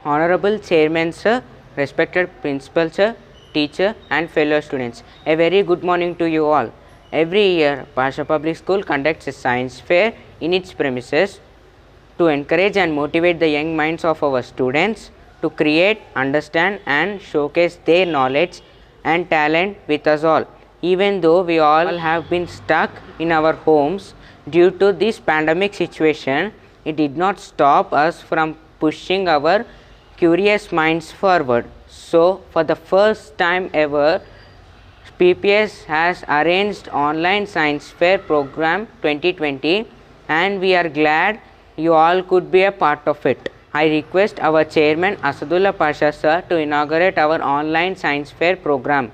Honorable Chairman Sir, respected Principal Sir, teacher and fellow students, a very good morning to you all. Every year, Pasha Public School conducts a science fair in its premises to encourage and motivate the young minds of our students to create, understand and showcase their knowledge and talent with us all. Even though we all have been stuck in our homes due to this pandemic situation, it did not stop us from pushing our curious minds forward. So, for the first time ever, PPS has arranged online science fair program 2020 and we are glad you all could be a part of it. I request our chairman Asadullah Pasha sir to inaugurate our online science fair program.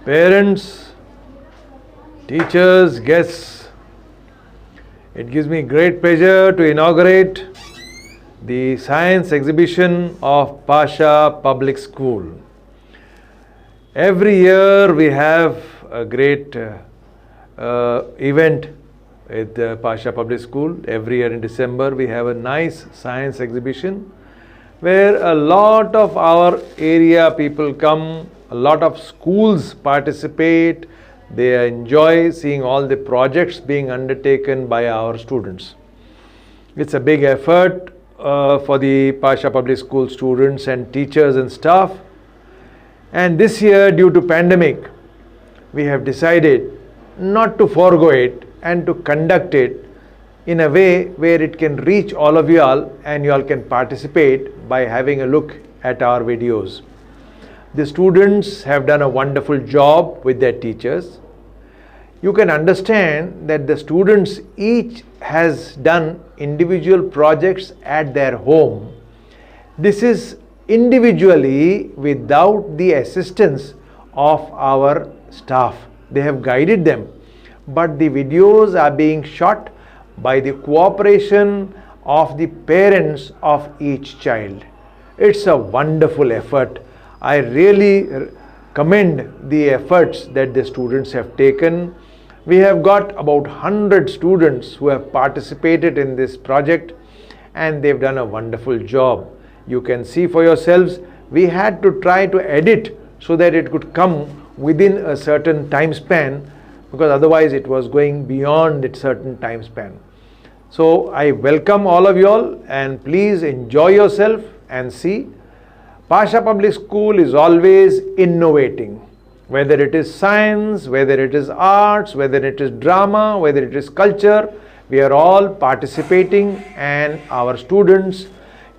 Parents, teachers, guests, it gives me great pleasure to inaugurate the science exhibition of Pasha Public School. Every year we have a great event At the Pasha Public School, every year in December, we have a nice science exhibition where a lot of our area people come, a lot of schools participate, they enjoy seeing all the projects being undertaken by our students. It's a big effort for the Pasha Public School students and teachers and staff. And this year, due to pandemic, we have decided not to forego it and to conduct it in a way where it can reach all of you all and you all can participate by having a look at our videos. The students have done a wonderful job with their teachers. You can understand that the students each has done individual projects at their home. This is individually without the assistance of our staff. They have guided them, but the videos are being shot by the cooperation of the parents of each child. It's a wonderful effort. I really commend the efforts that the students have taken. We have got about 100 students who have participated in this project and they've done a wonderful job. You can see for yourselves, we had to try to edit so that it could come within a certain time span, because otherwise it was going beyond its certain time span. So I welcome all of you all and please enjoy yourself and see. Pasha Public School is always innovating, whether it is science, whether it is arts, whether it is drama, whether it is culture, we are all participating and our students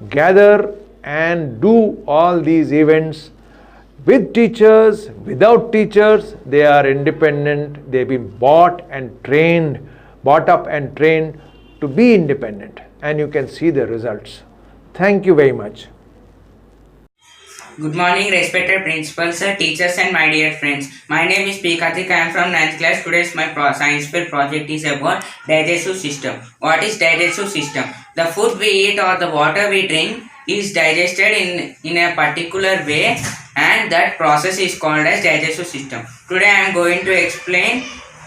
gather and do all these events with teachers, without teachers. They are independent. They've been bought up and trained to be independent, and you can see the results. Thank you very much. Good morning, respected principals, sir, teachers, and my dear friends. My name is P. Karthik. I am from 9th class. Today's my science fair project is about digestive system. What is digestive system? The food we eat or the water we drink is digested in a particular way, and that process is called as digestive system. Today I am going to explain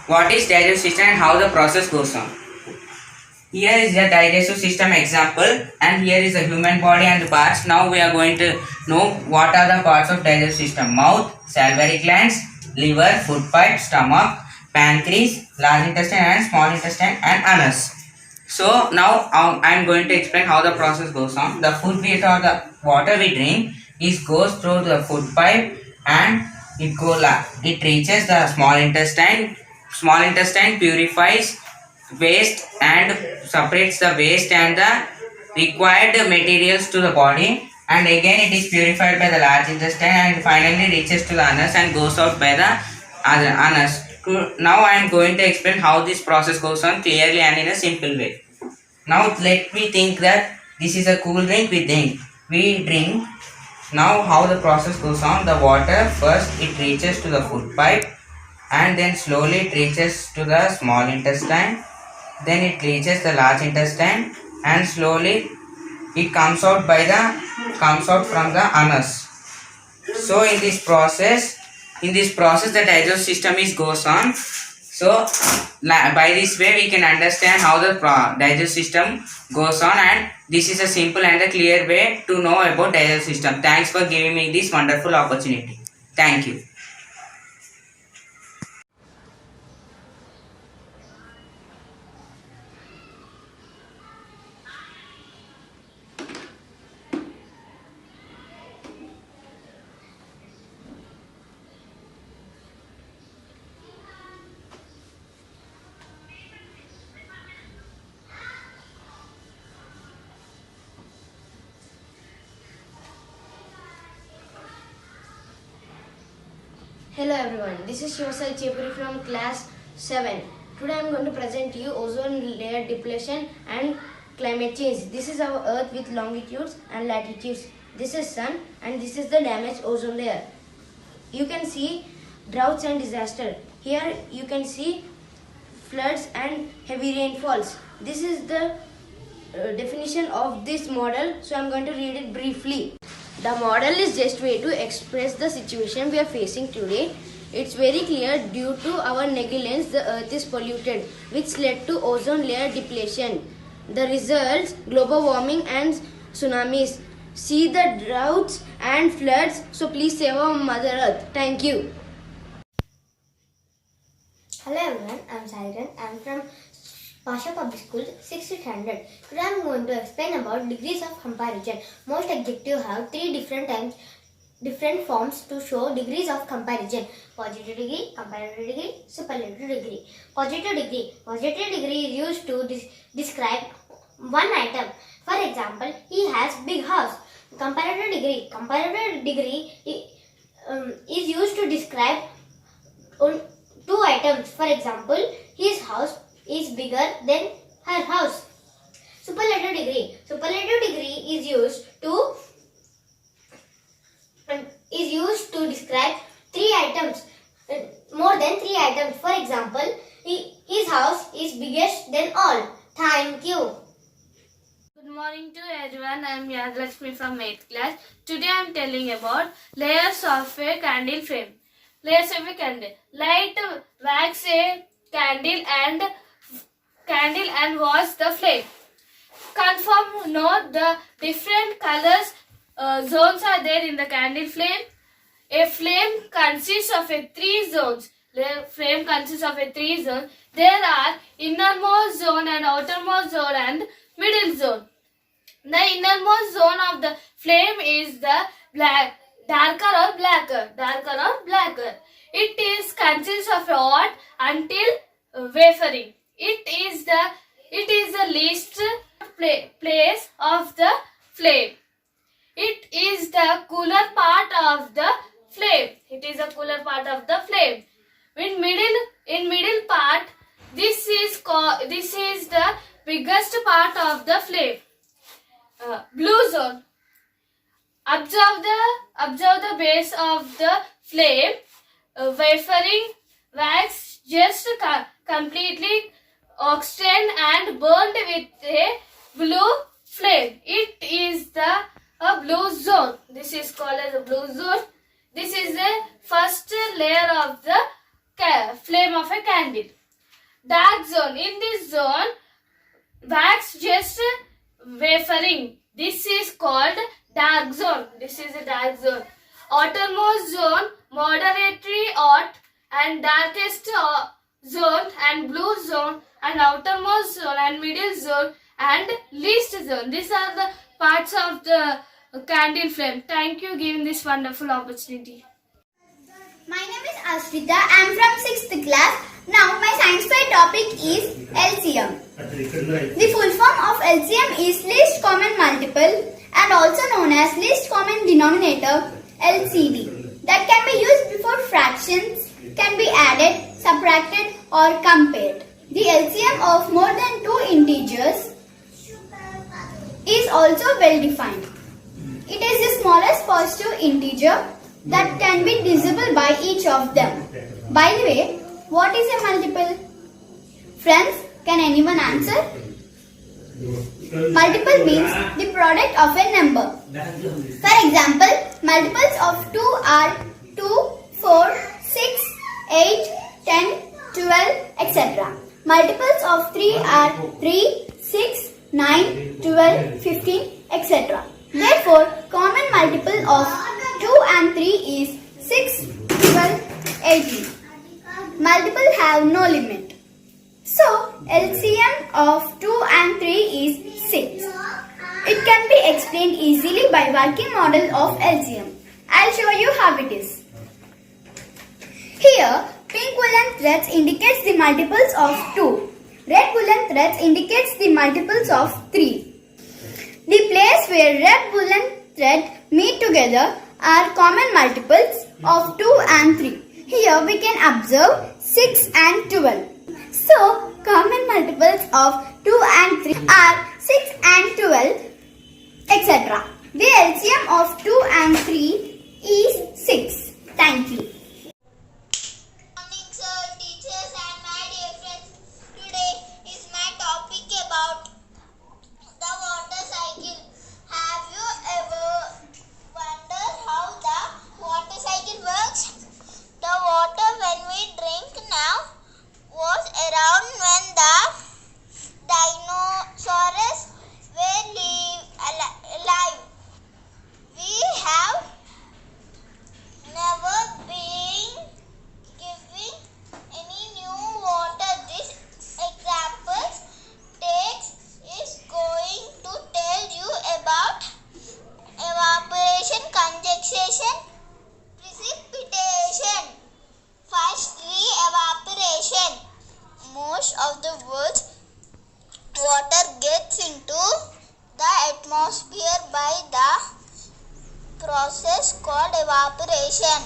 what is digestive system and how the process goes on. Here is the digestive system example, and here is the human body and the parts. Now we are going to know what are the parts of digestive system. Mouth, salivary glands, liver, food pipe, stomach, pancreas, large intestine and small intestine, and anus. So now I am going to explain how the process goes on. The food we eat or the water we drink goes through the food pipe and it reaches the small intestine. Small intestine purifies waste and separates the waste and the required materials to the body, and again it is purified by the large intestine and finally reaches to the anus and goes out by the anus. Now I am going to explain how this process goes on clearly and in a simple way. Now let me think that this is a cool drink we drink. Now how the process goes on. The water first it reaches to the food pipe and then slowly it reaches to the small intestine. Then it reaches the large intestine and slowly it comes out from the anus. So in this process the digestive system goes on. So by this way we can understand how the digestive system goes on, and this is a simple and a clear way to know about digestive system. Thanks for giving me this wonderful opportunity. Thank you. Hello everyone, this is Shivasai Chepuri from class 7. Today I am going to present to you ozone layer depletion and climate change. This is our earth with longitudes and latitudes. This is sun and this is the damaged ozone layer. You can see droughts and disaster. Here you can see floods and heavy rainfalls. This is the definition of this model, so I am going to read it briefly. The model is just way to express the situation we are facing today. It's very clear due to our negligence the earth is polluted, which led to ozone layer depletion. The results global warming and tsunamis. See the droughts and floods. So please save our Mother Earth. Thank you. Hello everyone, I am Sairan. I am from Pasha Public School 600. Today I am going to explain about degrees of comparison. Most adjectives have three different forms to show degrees of comparison: positive degree, comparative degree, superlative degree. Positive degree is used to describe one item. For example, he has big house. Comparative degree is used to describe two items. For example, his house is bigger than her house. Superlative degree is used to describe three items, more than three items. For example, his house is biggest than all. Thank you. Good morning to everyone. I am Yadlakshmi from 8th class. Today I am telling about layers of a candle flame. Layers of a candle. Light wax a candle and watch the flame. Confirm, note the different colors zones are there in the candle flame. A flame consists of three zones. The flame consists of three zones. There are innermost zone and outermost zone and middle zone. The innermost zone of the flame is the darker or blacker. It is consists of hot until wavering. It is the least place of the flame. It is the cooler part of the flame. In middle part, this is the biggest part of the flame. Blue zone. Observe the base of the flame. Wavering wax just completely extend and burned with a blue flame. It is a blue zone. This is called as a blue zone. This is the first layer of the flame of a candle. Dark zone. In this zone, wax just wavering. This is called dark zone. Outermost zone, moderately hot and darkest zone and blue zone, and outermost zone and middle zone and least zone. These are the parts of the candle flame. Thank you for giving this wonderful opportunity. My name is Ashrita. I am from 6th class. Now my science fair topic is LCM. The full form of LCM is least common multiple and also known as least common denominator, LCD, that can be used before fractions, can be added, subtracted or compared. The LCM of more than two integers is also well defined. It is the smallest positive integer that can be divisible by each of them. By the way, what is a multiple? Friends, can anyone answer? Multiple means the product of a number. For example, multiples of 2 are 2, 4, 6, 8, 10, 12, etc. Multiples of 3 are 3, 6, 9, 12, 15, etc. Therefore, common multiple of 2 and 3 is 6, 12, 18. Multiples have no limit. So, LCM of 2 and 3 is 6. It can be explained easily by working model of LCM. I'll show you how it is. Here, pink woolen threads indicates the multiples of 2. Red woolen threads indicates the multiples of 3. The place where red woolen thread meet together are common multiples of 2 and 3. Here we can observe 6 and 12. So, common multiples of 2 and 3 are 6 and 12, etc. The LCM of 2 and 3 is 6. Thank you. Morning, sir, teachers, and my dear friends. Today is my topic about the water cycle. Have you ever wondered how the water cycle works? The water evaporation.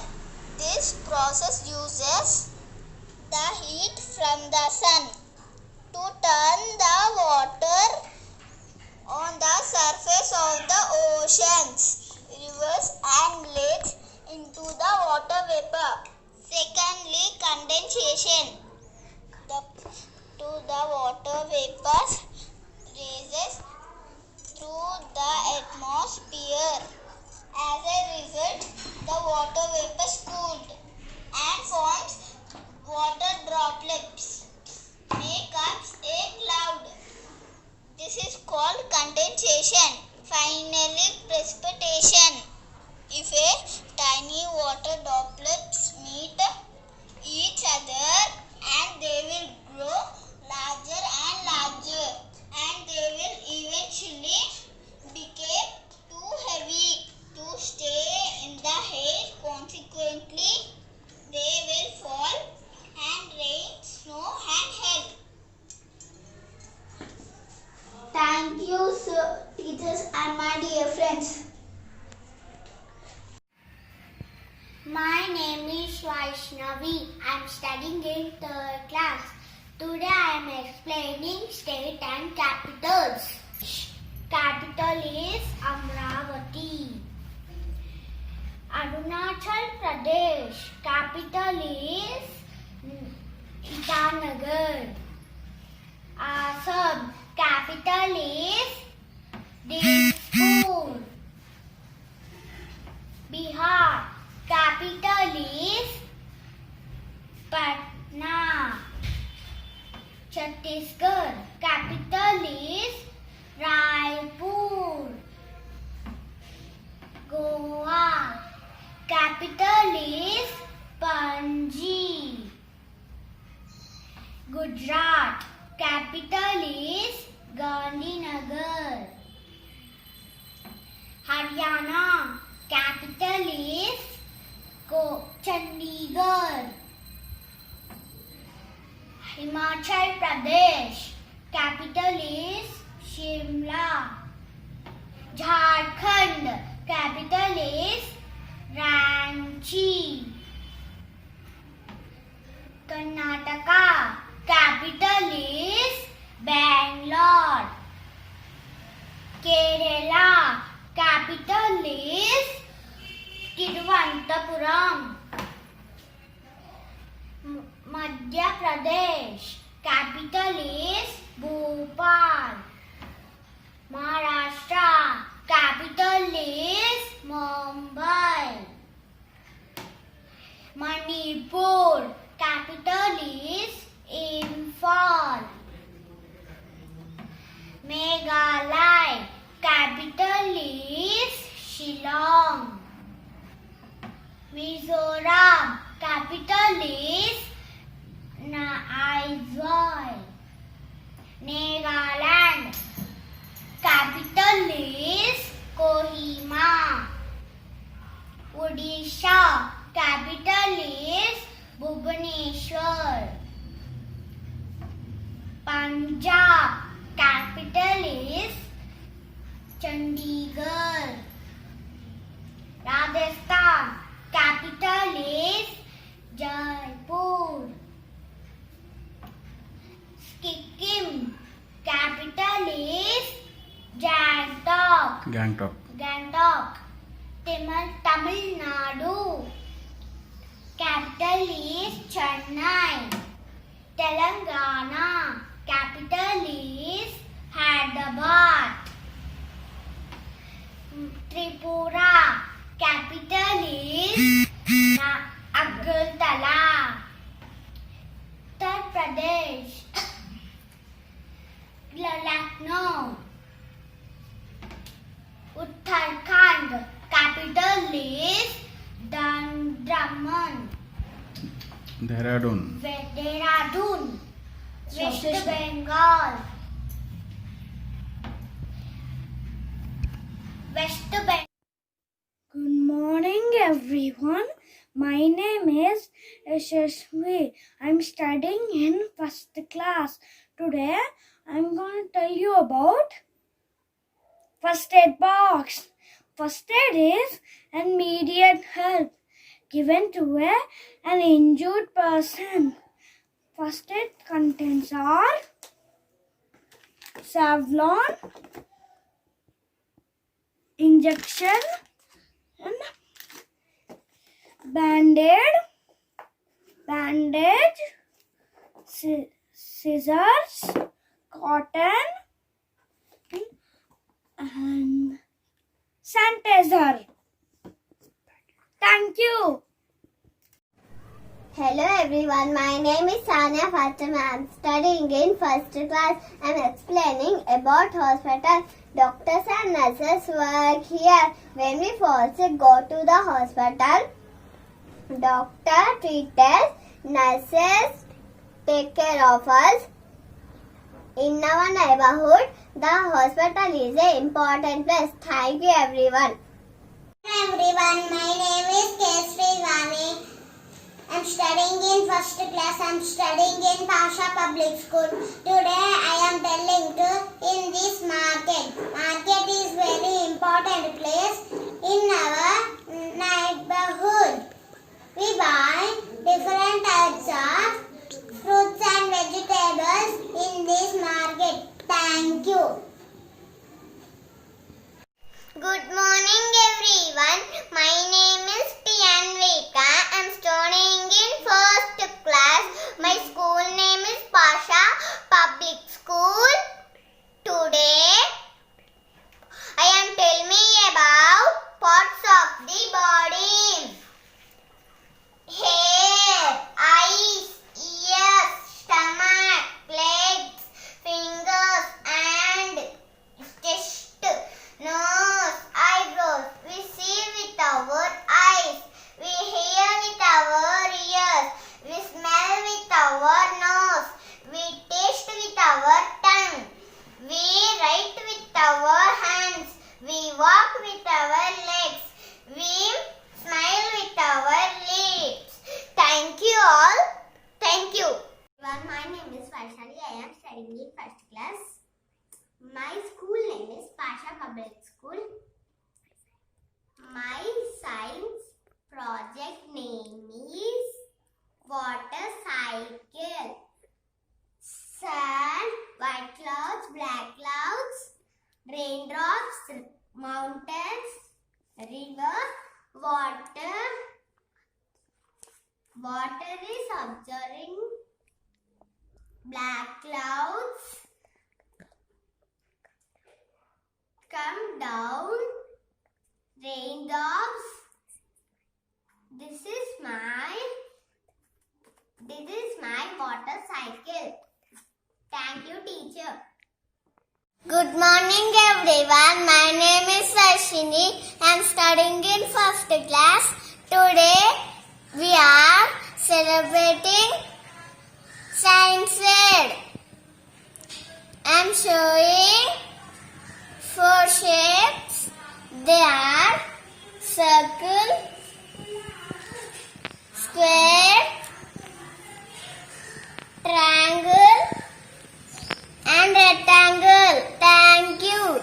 This process uses the heat from the sun to turn the water on the surface of the oceans, rivers and lakes into the water vapor. Secondly, condensation. The water vapors rises through the atmosphere. As a result, the water vapors cooled and forms water droplets, make up a cloud. This is called condensation. Finally, precipitation. If a tiny water droplets meet each other, and they will grow larger and larger, and they will eventually become too heavy to stay in the air. Consequently, they will fall and rain, snow and hail. Thank you, sir, teachers and my dear friends. My name is Vaishnavi. I am studying in 3rd class. Today I am explaining state and capitals. Capital is Amravati. Arunachal Pradesh. Capital is Itanagar. Assam. Capital is Dispur. Bihar. Capital is Patna. Chhattisgarh. Capital is Raipur. Goa. Capital is Panji. Gujarat. Capital is Gandhinagar. Haryana. Capital is Chandigarh. Himachal Pradesh. Capital is Shimla. Jharkhand. Capital is Ranchi. Karnataka. Capital is Bangalore. Kerala. Capital is Tiruvananthapuram. Madhya Pradesh. Capital is Bhopal. Maharashtra. Capital is Mumbai. Manipur. Capital is Imphal. Meghalaya. Capital is Shillong. Mizoram. Capital is Aizawl. Nagaland. Capital is Kohima. Odisha. Capital is Bhubaneswar. Punjab. Capital is Chandigarh. Rajasthan. Capital is Jaipur. Sikkim. Capital is Gangtok. Tamil Nadu. Capital is Chennai. Telangana. Capital is Hyderabad. Tripura. Capital is Agartala. Uttar Pradesh. Lucknow. Uttarakhand. Capital is Dehradun. West Bengal. Good morning, everyone. My name is Yashasvi. I'm studying in 1st class. Today, I'm going to tell you about first aid box. First aid is immediate help. given to an injured person. First aid contents are Savlon, injection, band-aid, bandage, scissors, cotton, and sanitizer. Thank you. Hello everyone, my name is Sania Fatima. I am studying in first class. I am explaining about hospital. Doctors and nurses work here. When we fall sick, go to the hospital. Doctor treats us, nurses take care of us. In our neighborhood, the hospital is an important place. Thank you everyone. Hello everyone, my name is Kesri Vani. I'm studying in first class. I'm studying in Pasha Public School. Today I am telling to in this market. Market is very important place in our neighborhood. We buy different types of fruits and vegetables in this market. Thank you. Good morning everyone. My name is Pianvika. I'm studying in first class. My school name is Pasha Public School. Today I am telling about parts of the body. Hair, eyes, ears, stomach, legs, fingers and chest, nose, eyebrows. We see with our eyes. We hear with our ears. We smell with our nose. We taste with our tongue. We write with our hands. We walk with our legs. We smile with our lips. Thank you all. Thank you. My name is Vaishali. I am studying in first class. My school name is Pasha Public School. My science project name is water cycle. Sun, white clouds, black clouds, raindrops, mountains, river, water. Water is observing black clouds come down, raindrops. This is my water cycle. Thank you, teacher. Good morning, everyone. My name is Varshini. I am studying in first class. Today, we are celebrating Science Fair. I am showing 4 shapes. They are circle, square, triangle and rectangle. Thank you.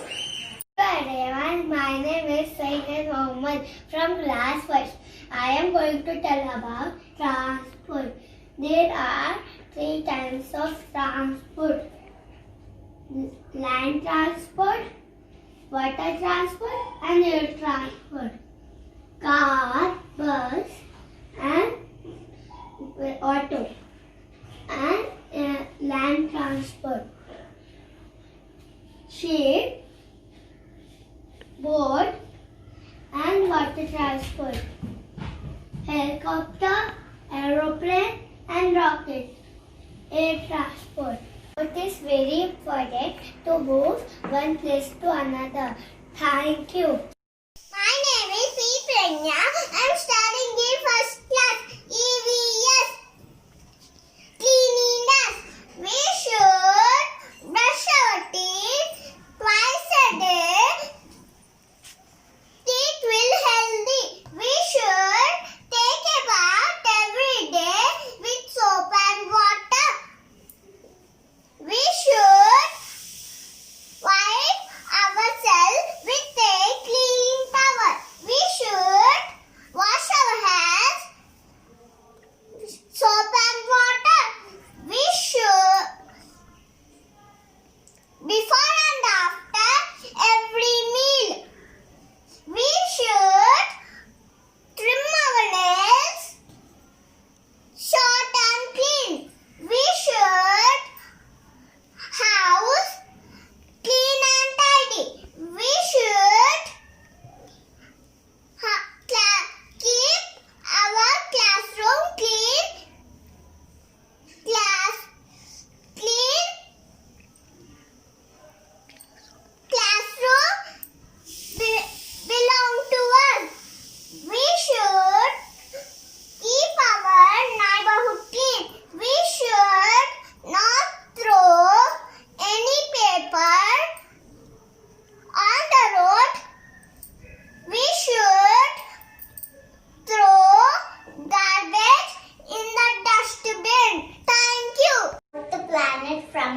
Hello everyone, my name is Sayyid Mohammed from class 1st. I am going to tell about transport. There are 3 types of transport: land transport, water transport and air transport. Car, bus and auto. And land transport: ship, boat and water transport. Helicopter, aeroplane and rocket. Air transport. It is very important to move one place to another. Thank you. My name is P. Pranya. I am studying in first class. EVS. Cleanliness. We should brush our teeth twice a day. Teeth will healthy. We should take a bath every day with soap and water. We should wipe ourselves with a clean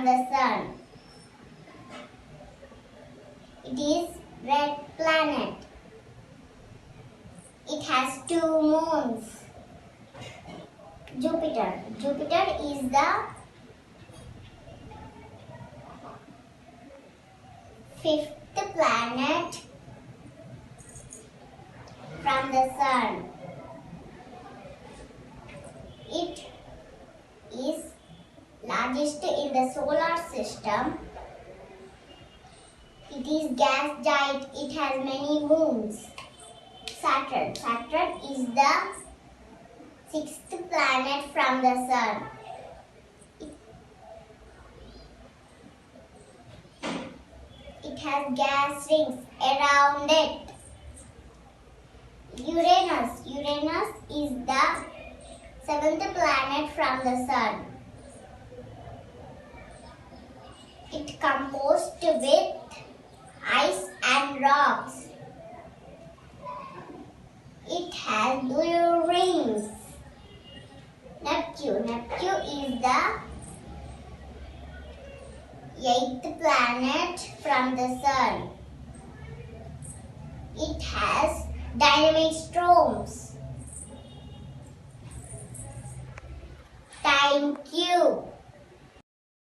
from the sun. It is red planet. It has 2 moons. Jupiter. Jupiter is the 5th planet from the sun. It is largest in the solar system. It is gas giant. It has many moons. Saturn. Saturn is the 6th planet from the sun. It has gas rings around it. Uranus. Uranus is the 7th planet from the sun. It composed with ice and rocks. It has blue rings. Neptune. Neptune is the 8th planet from the sun. It has dynamic storms. Thank you.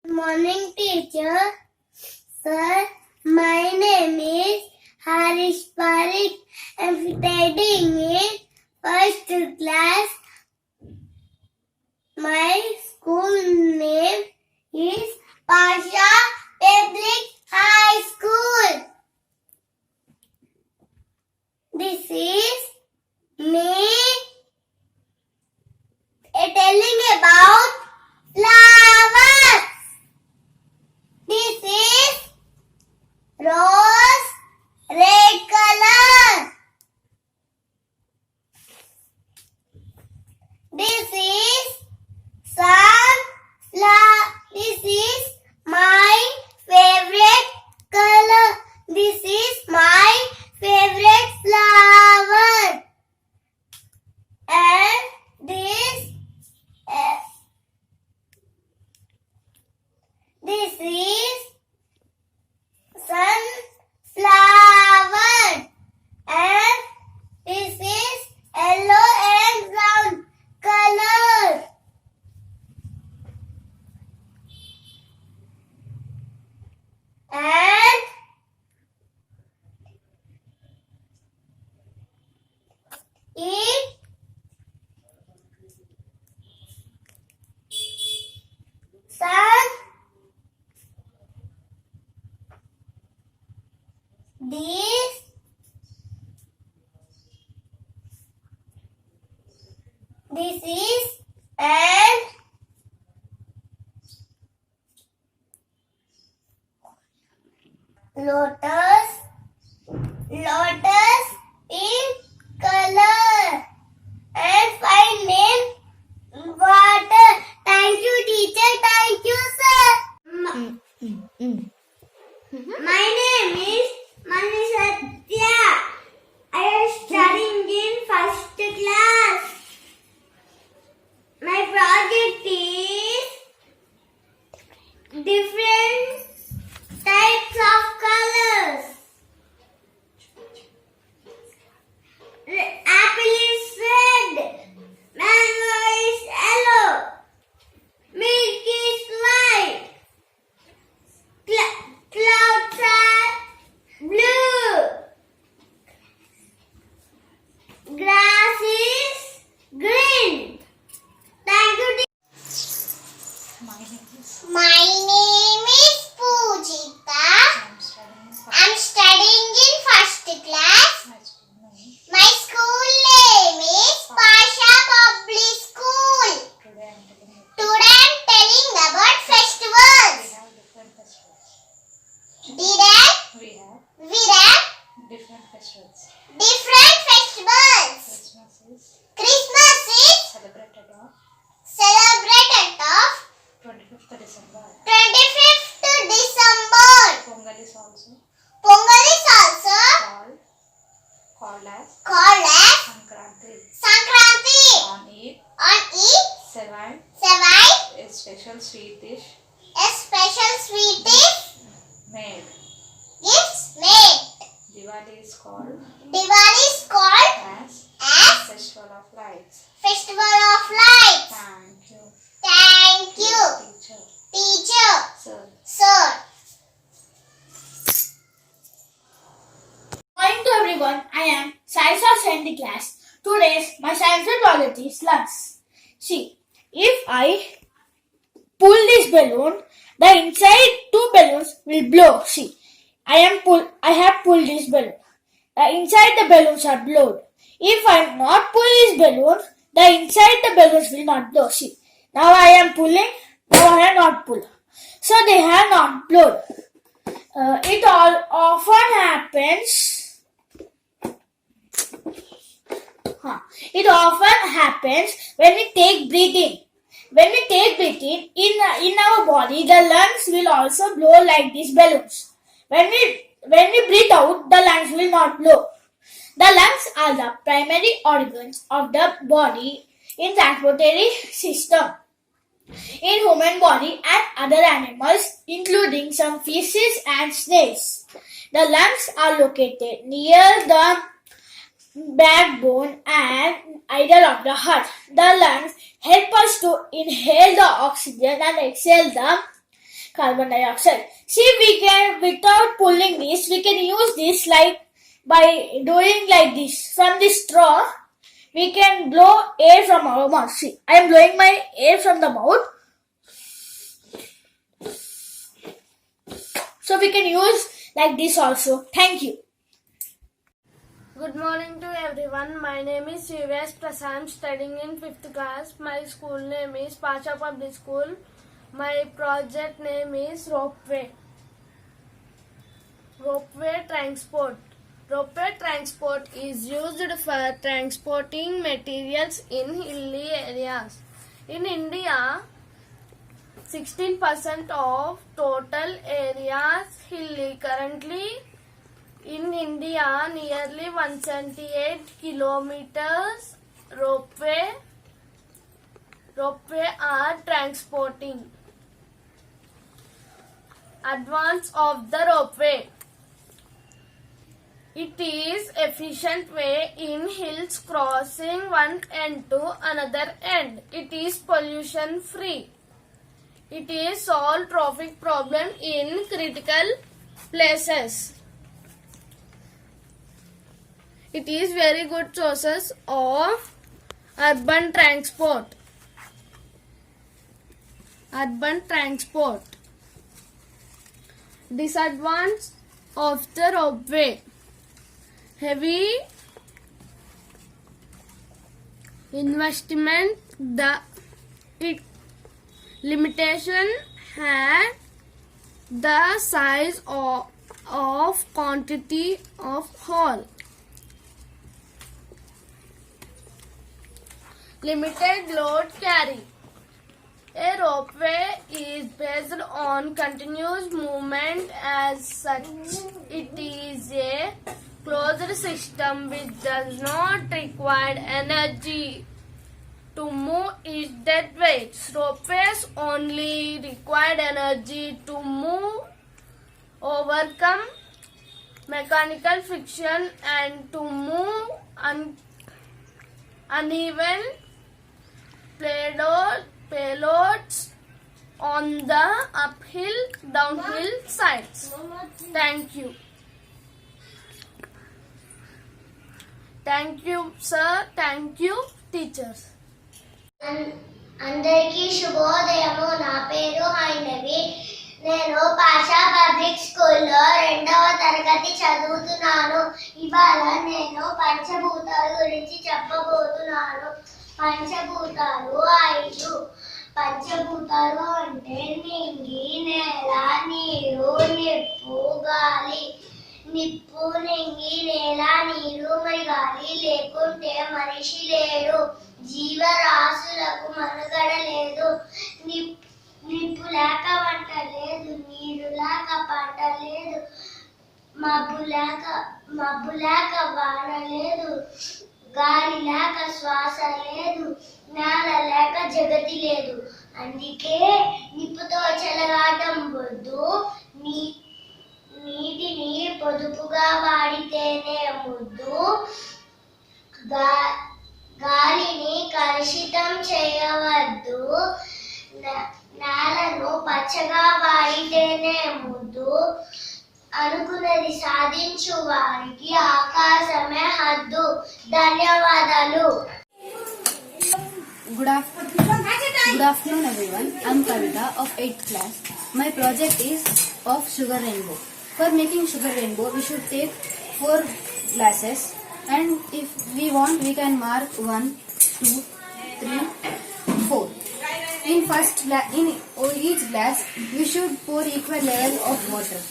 Good morning, teacher. Sir, my name is Harish Parikh. I'm studying in first class. My school name is Pasha Public High School. This is me telling about flowers. This is rose, red color. This is sunflower. This is my favorite color. This is my favorite flower. And this is sunflower. And this is yellow and brown color. And it sun this is and lotus in color and find name water. Thank you, teacher. Thank you, sir. My name is Manishatya. I am studying in first class. My project is different types of colors. Apple is red, mango is yellow, milk is white, clouds are blue, grass is green. Thank you. My name is Poojita. I'm studying in first class. My school name is Pasha Public School. Today I'm telling about festivals. We have different festivals. Christmas is celebrated of 25th December. Pongal is also called as Sankranti. On Eid, 7 a special sweet dish Diwali is called as Festival of Lights. Festival of Lights. Thank you. Thank you, teacher. Sir. Good morning to everyone. I am Science of 7th class. Today's my science methodology is lungs. See, if I pull this balloon, the inside two balloons will blow. See, I have pulled this balloon. The inside the balloons are blown. If I am not pull this balloon, the inside the balloons will not blow. See, now I am pulling, now I have not pulled. So they have not blown. It all often happens. It often happens when we take breathing. When we take breathing in our body, the lungs will also blow like these balloons. When we breathe out, the lungs will not blow. The lungs are the primary organs of the body in transpiratory system in human body and other animals, including some fishes and snails. The lungs are located near the backbone and idle of the heart. The lungs help us to inhale the oxygen and exhale the carbon dioxide. See, we can, without pulling this, we can use this like by doing like this. From this straw, we can blow air from our mouth. See, I am blowing my air from the mouth. So we can use like this also. Thank you. Good morning to everyone. My name is CVS Prasad. I am studying in 5th class. My school name is Pasha Public School. My project name is Ropeway. Ropeway transport. Ropeway transport is used for transporting materials in hilly areas. In India, 16% of total area is hilly. Currently, in India, nearly 178 kilometers ropeway are transporting. Advance of the ropeway. It is efficient way in hills crossing one end to another end. It is pollution free. It is solve traffic problem in critical places. It is very good sources of urban transport. Urban transport. Disadvantage of the ropeway. Heavy investment. Limitation had the size of quantity of haul. Limited load carry. A ropeway is based on continuous movement. As such, it is a closed system which does not require energy to move its dead weight. Ropeways only require energy to move, overcome mechanical friction, and to move uneven payloads on the uphill, downhill sides. Thank you. Thank you, sir. Thank you, teachers. అందరికీ శుభోదయము. నా పేరు హైనవి. నేను Pasha public స్కూల్లో 2వ తరగతి చదువుతున్నాను. ఇవాళ నేను పంచభూతాల గురించి చెప్పబోతున్నాను. పంచభూతాలు 5. పంచభూతాలు అంటే నింగి, నేల, నీరు, నిప్పు, గాలి. నిప్పు, నింగి, నేల, నీరు మరి గాలి లేకుంటే మనిషి లేడు. జీవరాశులకు మనుగడ లేదు. నిప్పు లేక వంట లేదు, నీరు లేక పంట లేదు, మబ్బు లేక వాన లేదు, గాలి లేక శ్వాస లేదు, నేల లేక జగతి లేదు. అందుకే నిప్పుతో చెలగాటం వద్దు, నీటిని పొదుపుగా వాడితేనే ముద్దు, గాలిని కలుషితం చేయవద్దు, నేలను పచ్చగా వాడితేనే ముద్దు, అనుకున్నది సాధించు వారికి ఆకాశమే హద్దు. ధన్యవాదాలు. Good afternoon everyone. I'm Kavita of 8th class. My project is of sugar rainbow. For making sugar rainbow, we should take 4 glasses, and if we want, we can mark 1, 2, 3, 4. In each glass, we should pour equal level of water.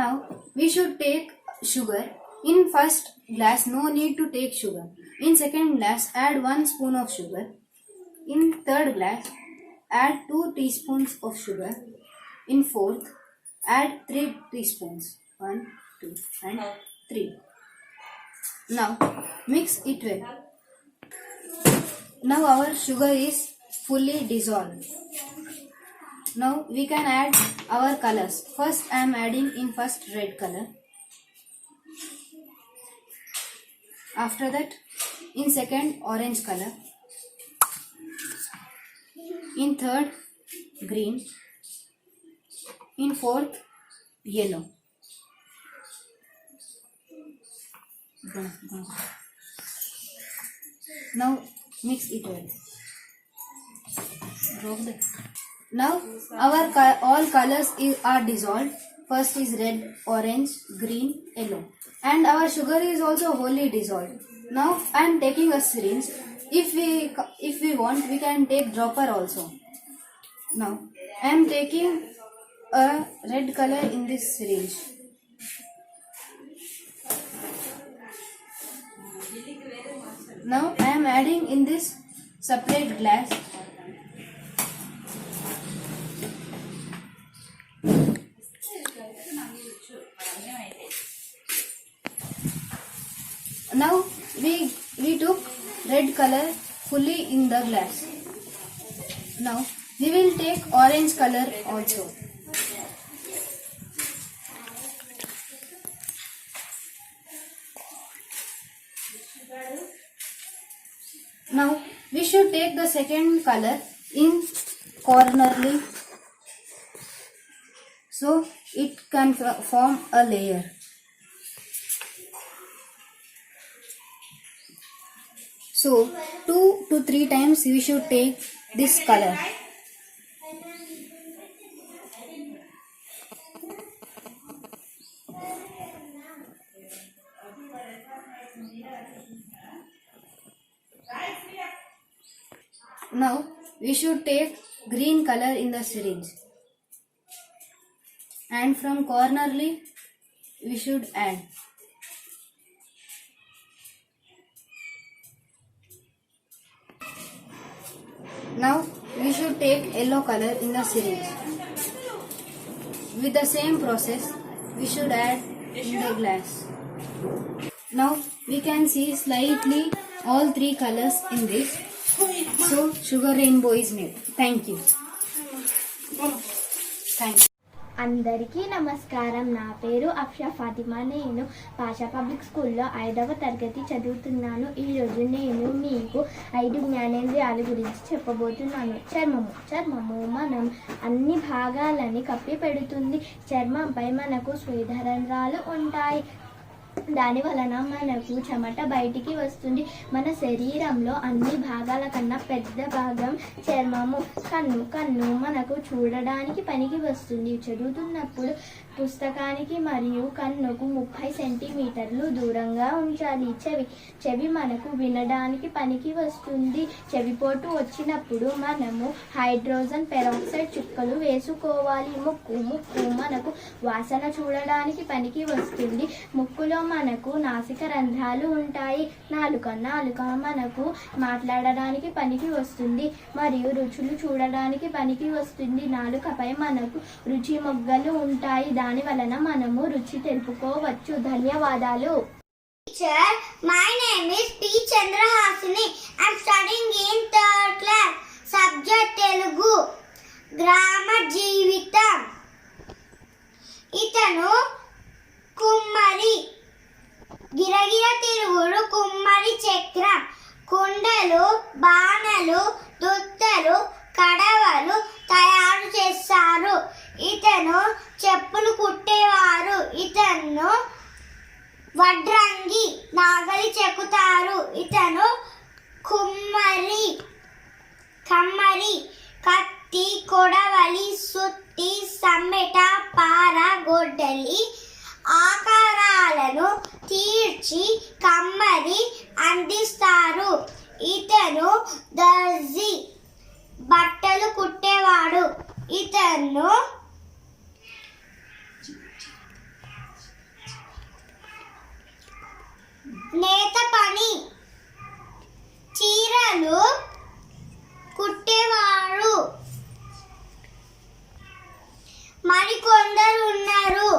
Now we should take sugar. In first glass, no need to take sugar. In second glass, add 1 spoon of sugar. In third glass, add 2 teaspoons of sugar. In fourth, add 3 teaspoons. 1, 2, and 3. Now mix it well. Now our sugar is fully dissolved. Now we can add our colors. First I am adding in first red color. After that in second orange color. In third green. In fourth yellow. Now mix it well. Now our all colors are dissolved. First is red, orange, green, yellow, and our sugar is also wholly dissolved. Now I am taking a syringe. If we want, we can take dropper also. Now I am taking a red color in this syringe. Now I am adding in this separate glass. Now we took red color fully in the glass. Now we will take orange color also. Now we should take the second color in cornerly, so it can form a layer. So 2 to 3 times we should take this color. Now we should take green color in the syringe, and from cornerly we should add. Now we should take yellow color in the syringe. With the same process, we should add in the glass. Now we can see slightly all 3 colors in this. So sugar rainbow is made. Thank you. Thank you. అందరికీ నమస్కారం. నా పేరు అఫ్షా ఫాతిమా. నేను Pasha public స్కూల్లో 5వ తరగతి చదువుతున్నాను. ఈరోజు నేను మీకు 5 జ్ఞానేంద్రియాల గురించి చెప్పబోతున్నాను. చర్మము మనం అన్ని భాగాలని కప్పి పెడుతుంది. చర్మంపై మనకు స్వేదరంధ్రాలు ఉంటాయి. దాని వలన మనకు చెమట బయటికి వస్తుంది. మన శరీరంలో అన్ని భాగాల కన్నా పెద్ద భాగం చర్మము. కన్ను మనకు చూడడానికి పనికి వస్తుంది. చదువుతున్నప్పుడు పుస్తకానికి మరియు కన్నుకు 30 సెంటీమీటర్లు దూరంగా ఉంచాలి. చెవి మనకు వినడానికి పనికి వస్తుంది. చెవిపోటు వచ్చినప్పుడు మనము హైడ్రోజన్ పెరాక్సైడ్ చుక్కలు వేసుకోవాలి. ముక్కు మనకు వాసన చూడడానికి పనికి వస్తుంది. ముక్కులో మనకు నాసిక రంధ్రాలు ఉంటాయి. నాలుక మనకు మాట్లాడడానికి పనికి వస్తుంది మరియు రుచులు చూడడానికి పనికి వస్తుంది. నాలుకపై మనకు రుచి మొగ్గలు ఉంటాయి. దాని వలన మనము రుచి తెలుపుకోవచ్చు. ధన్యవాదాలు. Teacher, my name is P. Chandrahasini. I am studying in 3rd class. Subject Telugu. Grammar జీవితం. ఇతను కుమ్మరి. గిరగిర తిరుగుడు కుమ్మరి చక్రం. కుండలు, బాణలు, దుత్తలు, కడవలు తయారు చేస్తారు. ఇతను చెప్పులు కుట్టేవారు. ఇతను వడ్రంగి నాగలి చెక్కుతారు. ఇతను కమ్మరి కత్తి, కొడవలి, సుత్తి, సమ్మెట, పార, గొడ్డలి ఆకారాలను తీర్చి కమ్మరి అందిస్తారు. ఇతను దర్జీ బట్టలు కుట్టేవాడు. ఇతను నేత పని చీరలు కుట్టేవాడు. మరికొందరు ఉన్నారు.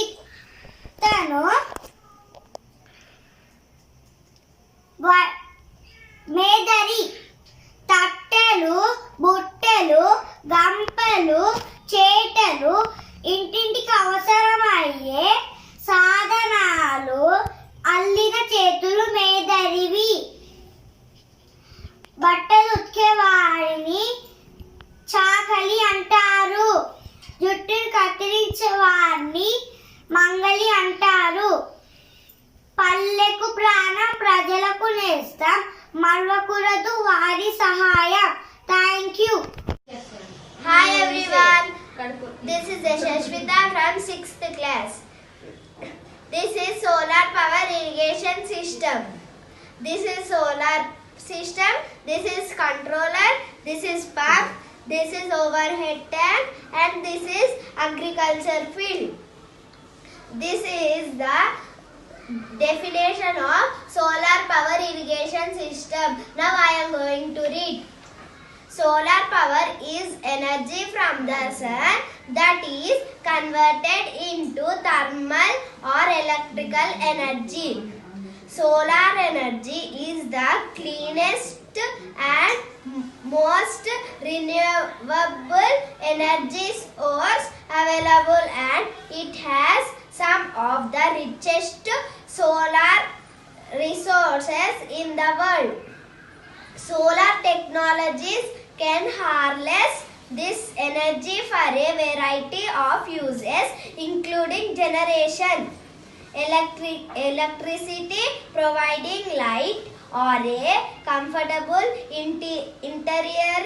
ఇతను మేదరి తట్టెలు, బుట్టెలు, గంపలు, చేటలు, ఇంటింటికి అవసరమయ్యే సాధనాలు అల్లిన చేతులు మేదరివి. బట్టలు ఉతికేవాడిని చాకలి అంటారు. జుట్టును కత్తిరించే వారిని మంగలి అంటారు. పల్లెకు ప్రాణం, ప్రజలకు నేస్తం, మరవకూడదు వారి సహాయం. Thank you. Hi everyone, this is Yashashwita from 6th class. This is solar power irrigation system. This is solar system, this is controller, this is pump, this is overhead tank, and this is agriculture field. This is the definition of solar power irrigation system. Now I am going to read. Solar power is energy from the sun that is converted into thermal or electrical energy. Solar energy is the cleanest and most renewable energy source available, and it has some of the richest solar resources in the world. Solar technologies can harness this energy for a variety of uses, including generation, electricity, providing light, or a comfortable interior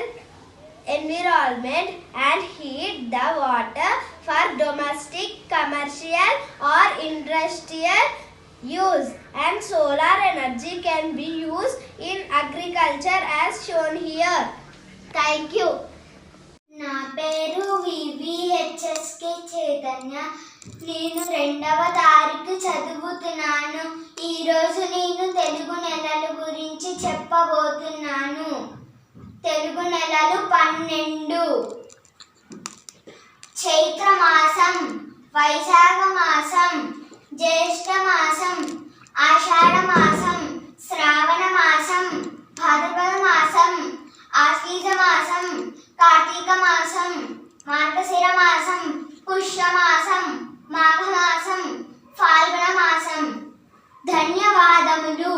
environment, and heat the water for domestic, commercial, or industrial use. And solar energy can be used in agriculture as shown here. Thank you. నా పేరు వివిహెచ్ఎస్కే చైతన్య. నేను 2వ తారీఖు చదువుతున్నాను. ఈరోజు నేను తెలుగు నెలల గురించి చెప్పబోతున్నాను. తెలుగు నెలలు 12: చైత్ర మాసం, వైశాఖ మాసం, జ్యేష్ఠ మాసం, ఆషాఢ మాసం, శ్రావణ మాసం, భాద్రపద మాసం, ఆశ్వీజ మాసం, కార్తీక మాసం, మార్గశిర మాసం, పుష్య మాసం, మాఘ మాసం, ఫాల్గుణ మాసం. ధన్యవాదములు.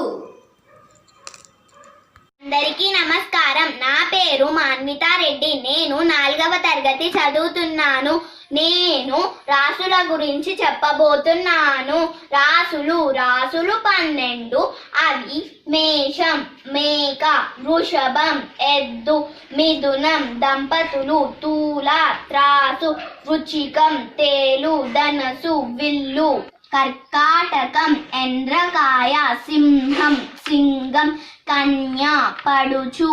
అందరికీ నమస్కారం. నా పేరు మాన్వితా రెడ్డి. నేను 4వ తరగతి చదువుతున్నాను. నేను రాసుల గురించి చెప్పబోతున్నాను. రాసులు 12. అవి మేషం, మేక, వృషభం, ఎద్దు, మిథునం, దంపతులు, తుల, త్రాసు, వృచ్చికం, తేలు, ధనసు, విల్లు, కర్కాటకం, ఎండ్రకాయ, సింహం, సింగం, కన్యా, పడుచు,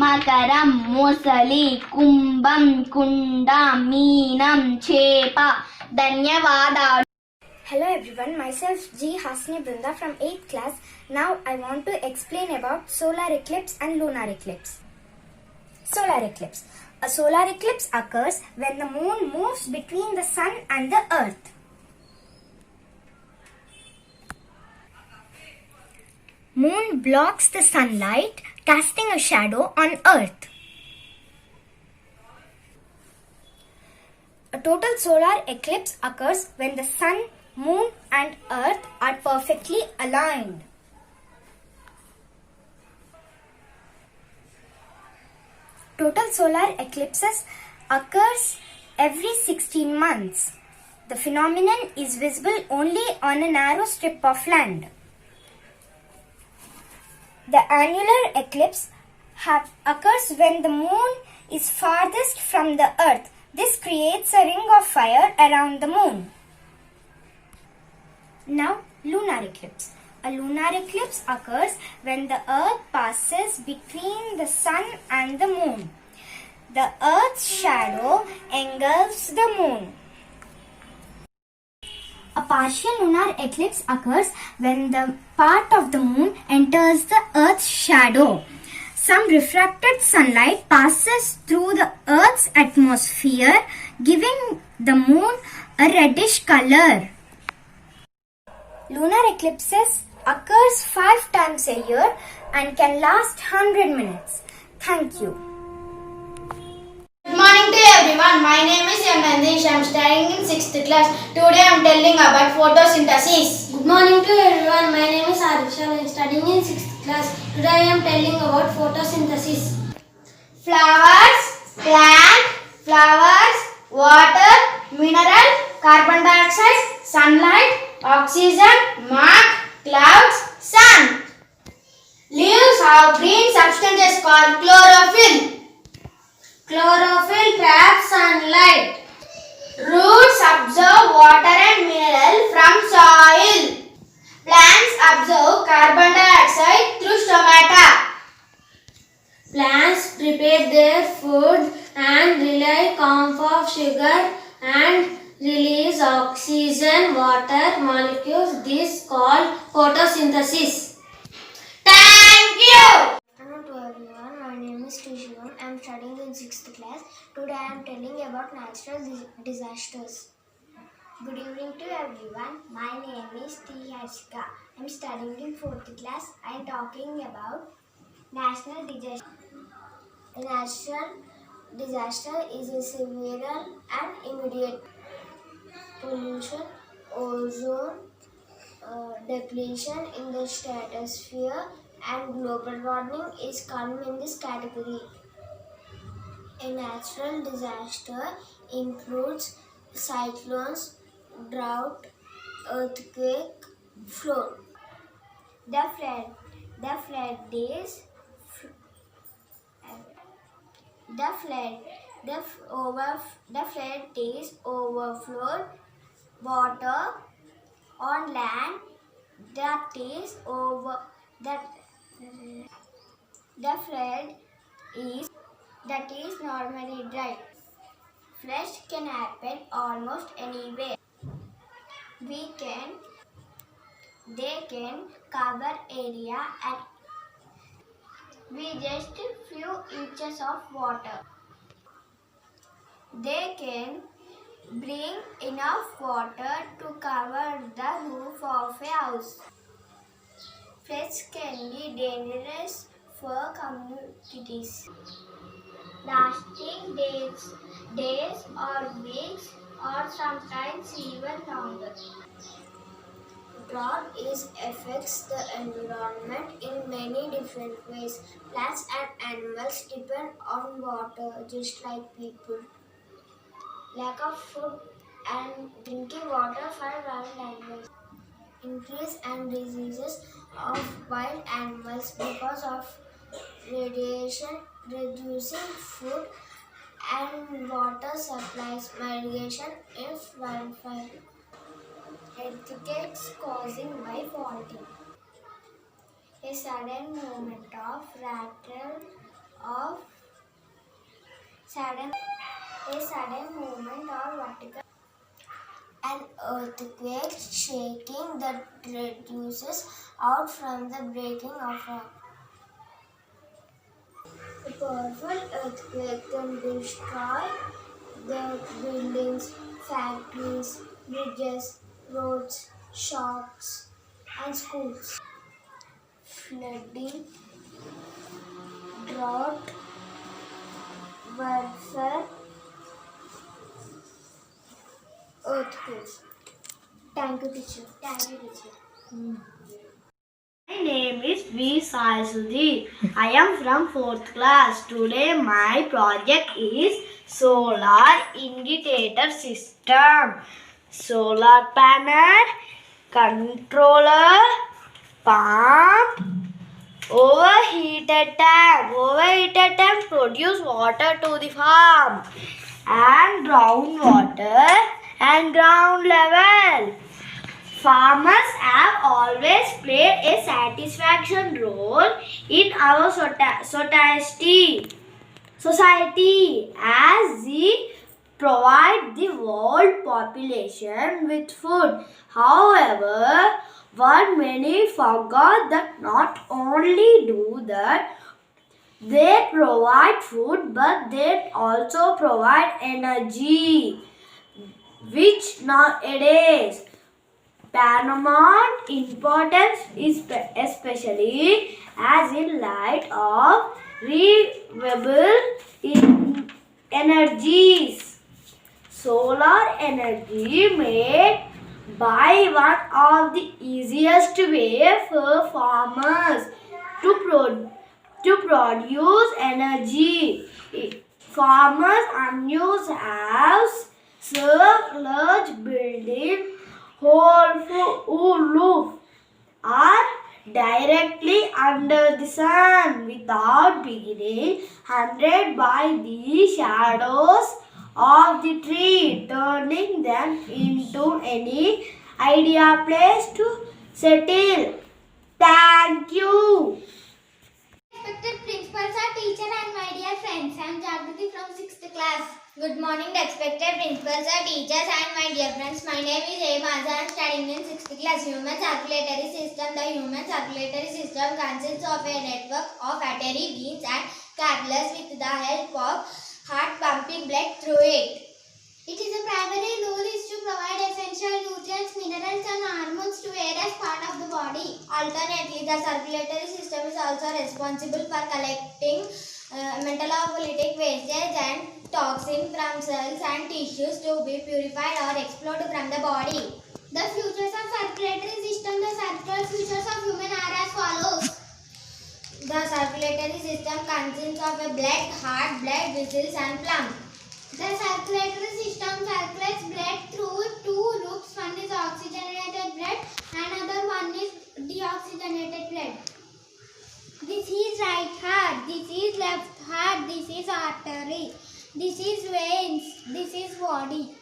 మకరం, మొసలి, కుంభం, కుండ, మీనం, చేప. ధన్యవాదాలు. Hello everyone, myself G. Hasni Brinda from 8th class. Now I want to explain about solar eclipse and lunar eclipse. Solar eclipse. A solar eclipse occurs when the moon moves between the sun and the earth. Moon blocks the sunlight, casting a shadow on earth. A total solar eclipse occurs when the sun, moon and earth are perfectly aligned. Total solar eclipses occurs every 16 months. The phenomenon is visible only on a narrow strip of land. The annular eclipse occurs when the moon is farthest from the earth. This creates a ring of fire around the moon. Now, lunar eclipse. A lunar eclipse occurs when the earth passes between the sun and the moon. The earth's shadow engulfs the moon. A partial lunar eclipse occurs when the part of the moon enters the earth's shadow. Some refracted sunlight passes through the earth's atmosphere, giving the moon a reddish color. Lunar eclipses occurs 5 times a year and can last 100 minutes. Thank you. Good morning to everyone. My name is M. Nandish. I am studying in 6th class. Today I am telling about photosynthesis. Good morning to everyone. My name is Ariksha. I am studying in 6th class. Today I am telling about photosynthesis. Flowers, water, mineral, carbon dioxide, sunlight, oxygen, mark, clouds, sun. Leaves have green substances called chlorophyll. Chlorophyll traps sunlight. Roots absorb water and mineral from soil. Plants absorb carbon dioxide through stomata. Plants prepare their food and rely on sugar and release oxygen, water molecules. This is called photosynthesis. Thank you. Hello to everyone. My name is Tishivam. I am studying in 6th class. Today I am telling about natural disasters. Good evening to everyone. My name is T. Harshika. I am studying in 4th class. I am talking about national disaster. A natural disaster is a severe and immediate pollution, ozone depletion in the stratosphere, and global warming is common in this category. A natural disaster includes cyclones, drought, earthquake, flood. The flood days overflowed water on land that is normally dry. Floods can happen almost anywhere. They can cover area and with just few inches of water. They can bring enough water to cover the roof of a house. Floods can be dangerous for communities, lasting days or weeks or sometimes even longer. Drought affects the environment in many different ways. Plants and animals depend on water just like people. Lack of food and drinking water for wild animals. Increase and diseases of wild animals because of radiation, reducing food and water supplies, mitigation if wildfire. Earthquakes causing by faulting. A sudden movement or vertical. An earthquake shaking that reduces out from the breaking of rock. A powerful earthquake can destroy the buildings, factories, bridges, roads, shops, and schools. Flooding, drought, warfare, earthquakes. Thank you, teacher. Thank you, teacher. My name is V. Sai Sudhi. I am from 4th class. Today my project is solar indicator system. Solar panel, controller, pump, overheated tank. Overheated tank produce water to the farm and groundwater and ground level. Farmers have always played a satisfaction role in our society as they provide the world population with food. However, what many forgot that not only do that they provide food but they also provide energy, which nowadays paramount importance is especially as in light of renewable energies. Solar energy made by one of the easiest way for farmers to produce energy. Farmers' unused house serve large building whole roof are directly under the sun without beginning 100 by the shadows of the tree, turning them into any ideal place to settle. Thank you. Respected principals, our teacher and my dear friends, I am Jagriti from 6th class. Good morning, respected principals, our teachers and my dear friends. My name is A. Maza. I am studying in 6th class. Human circulatory system. The human circulatory system consists of a network of artery, veins and capillaries with the help of heart pumping blood through it. Its primary role is to provide essential nutrients, minerals and hormones to various parts of the body. Alternately, the circulatory system is also responsible for collecting metabolic wastage and toxins from cells and tissues to be purified or exploded from the body. The features of circulatory system. The circular features of human are as follows. The circulatory system consists of a blood, heart, blood vessels and plum. The circulatory system circulates blood through two loops. One is oxygenated blood and other one is deoxygenated blood. This is right heart, this is left heart, this is artery, this is veins, this is body.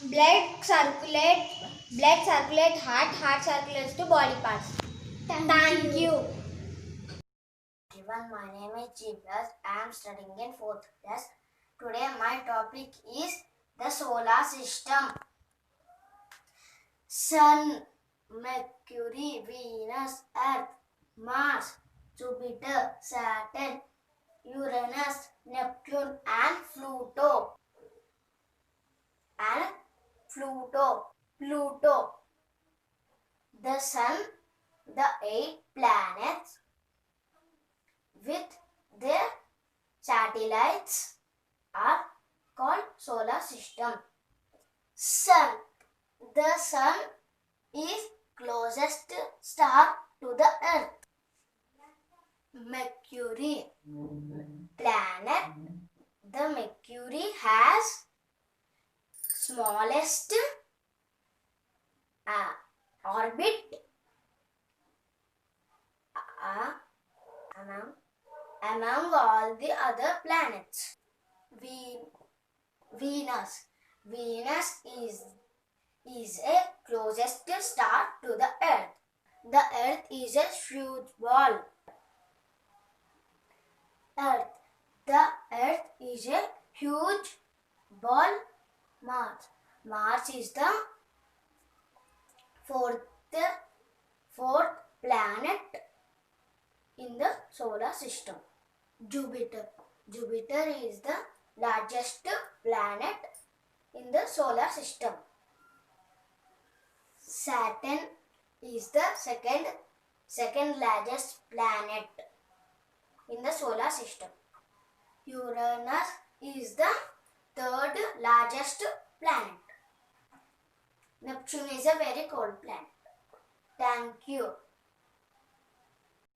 Blood circulate heart circulates to body parts. Thank you. Everyone, my name is Jiblas. I am studying in 4th class. Today my topic is the solar system. Sun, Mercury, Venus, Earth, Mars, Jupiter, Saturn, Uranus, Neptune and Pluto. Pluto. The Sun, the 8 planets with their satellites are called solar system. Sun. The Sun is closest star to the Earth. Mercury. Planet. The Mercury has smallest orbit among all the other planets. Venus. Venus is a closest star to the Earth. The Earth is a huge ball. Earth. The Earth is a huge ball. Mars is the fourth planet in the solar system. Jupiter is the largest planet in the solar system. Saturn is the second largest planet in the solar system. Uranus is the third largest planet. Neptune is a very cold planet. Thank you.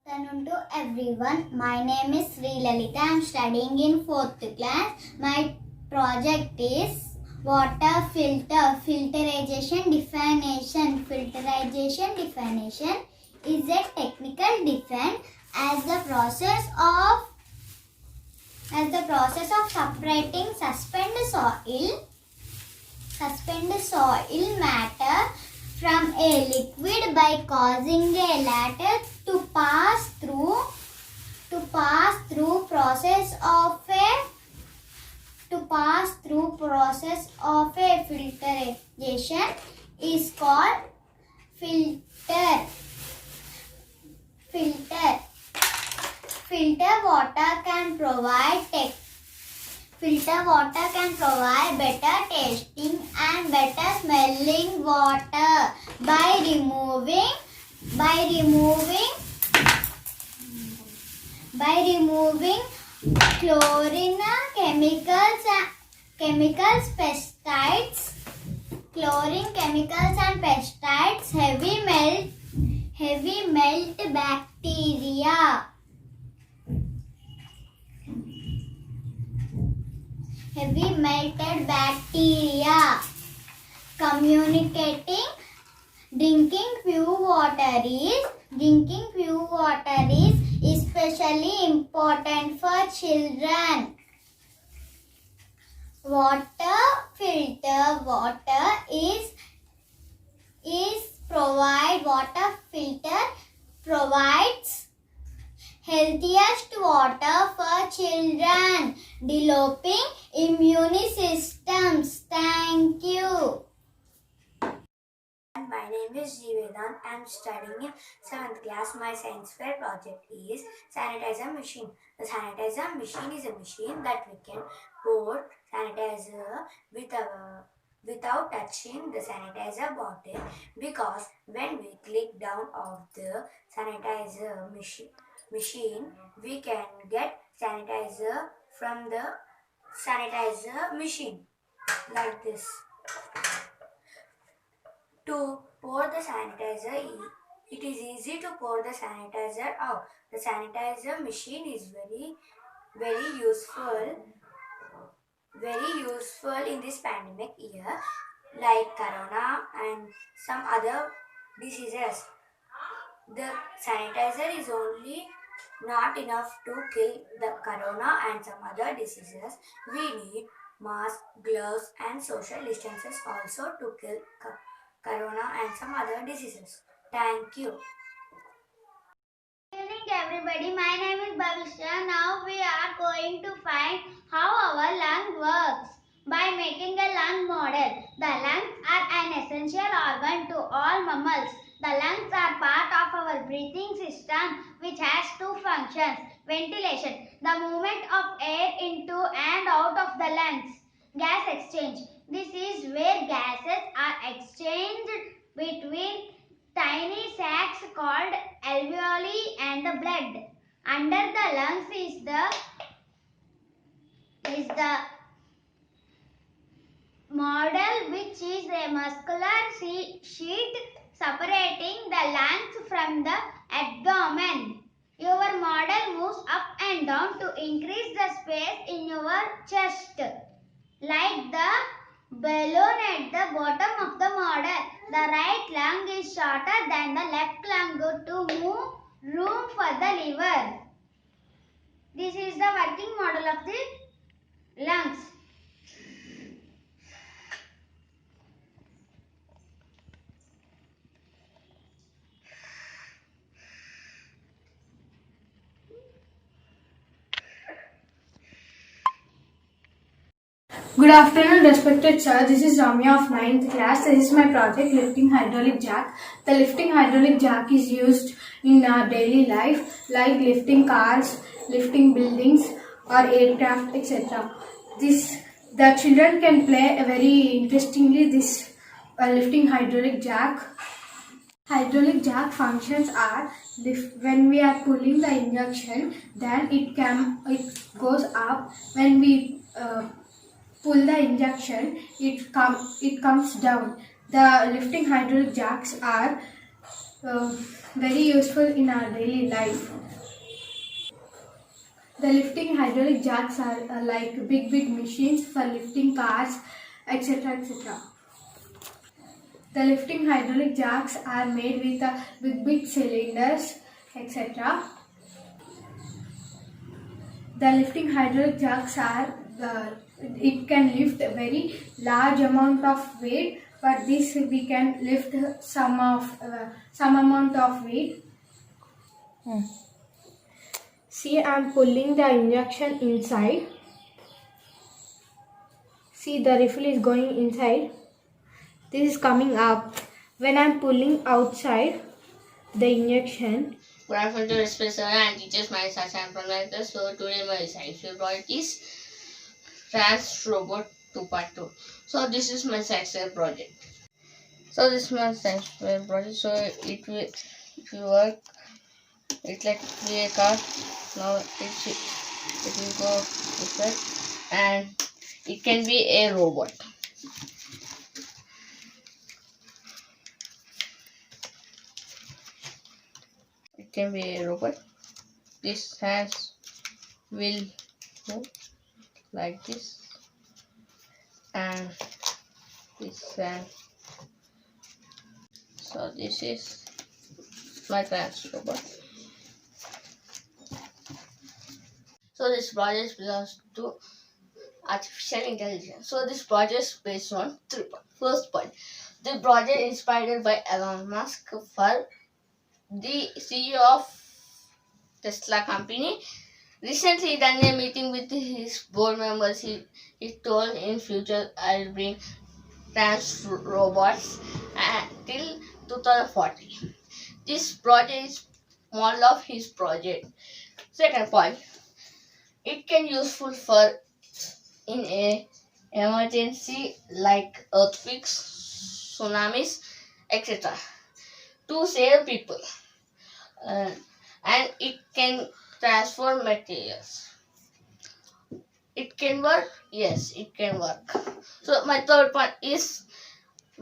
Good afternoon to everyone. My name is Sri Lalita. I am studying in 4th class. My project is water filter. Filterization definition is a technical definition as the process of separating suspended soil matter from a liquid by causing a latter to pass through process of a filtration is called filter. Filter water can provide better tasting and better smelling water by removing chlorine, chemicals, pesticides, heavy melt bacteria. Heavy melted bacteria. Communicating. Drinking pure water is especially important for children. Water filter provides healthiest water for children, developing immune systems. Thank you. My name is Jivedant. I am studying in 7th class. My science fair project is sanitizer machine. The sanitizer machine is a machine that we can pour sanitizer without touching the sanitizer bottle, because when we click down of the sanitizer machine, we can get sanitizer from the sanitizer machine like this. To pour the sanitizer, it is easy to pour the sanitizer out. The sanitizer machine is very useful in this pandemic year, like corona and some other diseases. The sanitizer is only not enough to kill the corona and some other diseases. We need mask, gloves and social distances also to kill corona and some other diseases. Thank you. Good evening everybody. My name is Bhavishya. Now we are going to find how our lung works by making a lung model. The lungs are an essential organ to all mammals. The lungs are part of our breathing system, which has two functions. Ventilation, the movement of air into and out of the lungs. Gas exchange, this is where gases are exchanged between tiny sacs called alveoli and the blood. Under the lungs is the model, which is a muscular sheet separating the lungs from the abdomen. Your model moves up and down to increase the space in your chest. Like the balloon at the bottom of the model, the right lung is shorter than the left lung to move room for the liver. This is the working model of the lungs. Good afternoon, respected sir. This is Ramya of 9th class. This is my project, lifting hydraulic jack. The lifting hydraulic jack is used in our daily life, like lifting cars, lifting buildings, or aircraft, etc. The children can play very interestingly this lifting hydraulic jack. Hydraulic jack functions are when we are pulling the injection, then it goes up. When we pull the injection, it comes down. The lifting hydraulic jacks are very useful in our daily life. The lifting hydraulic jacks are like big machines for lifting cars, etc. etc. The lifting hydraulic jacks are made with big cylinders, etc. The lifting hydraulic jacks it can lift a very large amount of weight. For this, we can lift some amount of weight. See, I am pulling the injection inside. See, the refill is going inside. This is coming up. When I am pulling outside the injection. Good afternoon to respect sir and teachers. My name is Sasha from Lanka. So today my science fair project is Trans Robot 2.2. So this is my science fair project. So this is my science fair project. So it will work. It's like be a car. Now it will go this way, and it can be a robot. It can be a robot. This hands will move like this, and this hand. So this is my trans robot. So this project belongs to artificial intelligence. So this project is based on 3 points. First point, the project inspired by Elon Musk for the CEO of Tesla company. Recently done a meeting with his board members. He told in future I'll bring trans robots until 2040. This project is model of his project. Second point, it can useful for in a emergency like earthquakes, tsunamis, etc. to save people, and it can transform materials. It can work? Yes, it can work. So my third point is